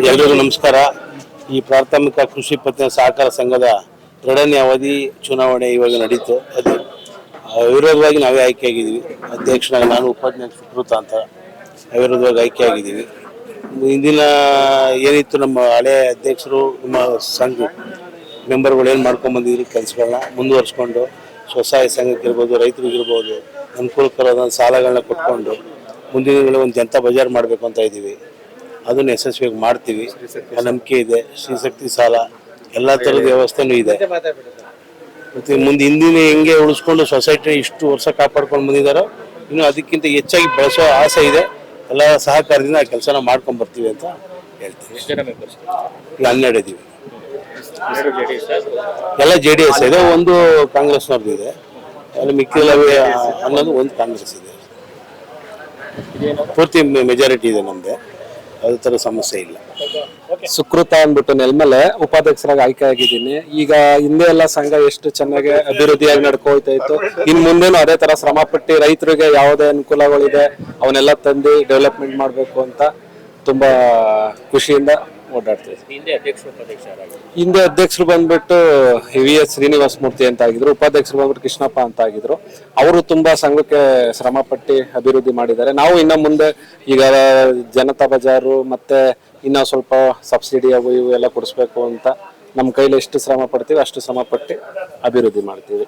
ಎಲ್ಲರಿಗೂ ನಮಸ್ಕಾರ. ಈ ಪ್ರಾಥಮಿಕ ಕೃಷಿ ಪತ್ತಿನ ಸಹಕಾರ ಸಂಘದ 2ನೇ ಅವಧಿ ಚುನಾವಣೆ ಇವಾಗ ನಡೀತು. ಅದು ಅವಿರೋಧವಾಗಿ ನಾವೇ ಆಯ್ಕೆಯಾಗಿದ್ದೀವಿ. ಅಧ್ಯಕ್ಷನಾಗಿ ನಾನು, ಉಪಾಧ್ಯಕ್ಷ ಸುಕೃತ ಅಂತ ಅವಿರೋಧವಾಗಿ ಆಯ್ಕೆಯಾಗಿದ್ದೀವಿ. ಇಂದಿನ ಏನಿತ್ತು ನಮ್ಮ ಹಳೆ ಅಧ್ಯಕ್ಷರು ನಮ್ಮ ಸಂಘ ಮೆಂಬರ್ಗಳು ಏನು ಮಾಡ್ಕೊಂಡ್ಬಂದಿದ್ರು ಕೆಲಸಗಳನ್ನ ಮುಂದುವರಿಸ್ಕೊಂಡು ಸ್ವಸಹಾಯ ಸಂಘಕ್ಕಿರ್ಬೋದು, ರೈತರಿಗಿರ್ಬೋದು ಅನುಕೂಲಕರವಾದ ಸಾಲಗಳನ್ನ ಕೊಟ್ಕೊಂಡು ಮುಂದಿನ ದಿನಗಳಲ್ಲಿ ಒಂದು ಜನತಾ ಬಜಾರ್ ಮಾಡಬೇಕು ಅಂತ ಇದ್ದೀವಿ. ಅದನ್ನು ಯಶಸ್ವಿಯಾಗಿ ಮಾಡ್ತೀವಿ, ನಂಬಿಕೆ ಇದೆ. ಶ್ರೀಶಕ್ತಿ ಸಾಲ ಎಲ್ಲ ಥರದ ವ್ಯವಸ್ಥೆನೂ ಇದೆ. ಮತ್ತು ಮುಂದೆ ಹಿಂದಿನ ಹೆಂಗೆ ಉಳಿಸ್ಕೊಂಡು ಸೊಸೈಟಿ ಇಷ್ಟು ವರ್ಷ ಕಾಪಾಡ್ಕೊಂಡು ಬಂದಿದ್ದಾರೋ ಇನ್ನು ಅದಕ್ಕಿಂತ ಹೆಚ್ಚಾಗಿ ಬೆಳೆಸೋ ಆಸೆ ಇದೆ. ಎಲ್ಲ ಸಹಕಾರದಿಂದ ಆ ಕೆಲಸನ ಮಾಡ್ಕೊಂಡು ಬರ್ತೀವಿ ಅಂತ ಹೇಳ್ತೀವಿ. ಈಗ 12 ಇದ್ದೀವಿ. ಎಲ್ಲ JDS ಇದೆ, ಒಂದು ಕಾಂಗ್ರೆಸ್ನವ್ರದ್ದು ಇದೆ. ಎಲ್ಲ ಮಿಕ್ಕಿಲ್ಲ ಅನ್ನೋದು ಒಂದು ಕಾಂಗ್ರೆಸ್ ಇದೆ. ಪೂರ್ತಿ ಮೆಜಾರಿಟಿ ಇದೆ ನಮ್ಮದೇ. ಯಾವುದೇ ಥರ ಸಮಸ್ಯೆ ಇಲ್ಲ. ಸುಕೃತ ಅಂದ್ಬಿಟ್ಟು ನೆಲ್ಮಲೆ ಉಪಾಧ್ಯಕ್ಷರಾಗಿ ಆಯ್ಕೆ ಆಗಿದ್ದೀನಿ. ಈಗ ಹಿಂದೆ ಎಲ್ಲ ಸಂಘ ಎಷ್ಟು ಚೆನ್ನಾಗಿ ಅಭಿವೃದ್ಧಿಯಾಗಿ ನಡ್ಕೋತಾ ಇತ್ತು, ಇನ್ ಮುಂದೇನು ಅದೇ ತರ ಶ್ರಮ ಪಟ್ಟು ರೈತರಿಗೆ ಯಾವುದೇ ಅನುಕೂಲಗಳಿದೆ ಅವನ್ನೆಲ್ಲ ತಂದು ಡೆವಲಪ್ಮೆಂಟ್ ಮಾಡಬೇಕು ಅಂತ ತುಂಬಾ ಖುಷಿಯಿಂದ ಓಡಾಡ್ತಾ ಇದ್ವಿ. ಹಿಂದೆ ಅಧ್ಯಕ್ಷರು ಬಂದ್ಬಿಟ್ಟು VS ಶ್ರೀನಿವಾಸ ಮೂರ್ತಿ ಅಂತ ಆಗಿದ್ರು, ಉಪಾಧ್ಯಕ್ಷರು ಬಂದ್ಬಿಟ್ಟು ಕೃಷ್ಣಪ್ಪ ಅಂತ ಆಗಿದ್ರು. ಅವರು ತುಂಬಾ ಸಂಘಕ್ಕೆ ಶ್ರಮ ಪಟ್ಟು ಅಭಿವೃದ್ಧಿ ಮಾಡಿದ್ದಾರೆ. ನಾವು ಇನ್ನ ಮುಂದೆ ಈಗ ಜನತಾ ಬಜಾರು ಮತ್ತೆ ಇನ್ನ ಸ್ವಲ್ಪ ಸಬ್ಸಿಡಿ ಅವು ಇವು ಎಲ್ಲ ಕೊಡಿಸ್ಬೇಕು ಅಂತ ನಮ್ಮ ಕೈಲಿ ಎಷ್ಟು ಶ್ರಮ ಪಡ್ತೀವಿ ಅಷ್ಟು ಶ್ರಮ ಪಟ್ಟು ಅಭಿವೃದ್ಧಿ ಮಾಡ್ತೀವಿ.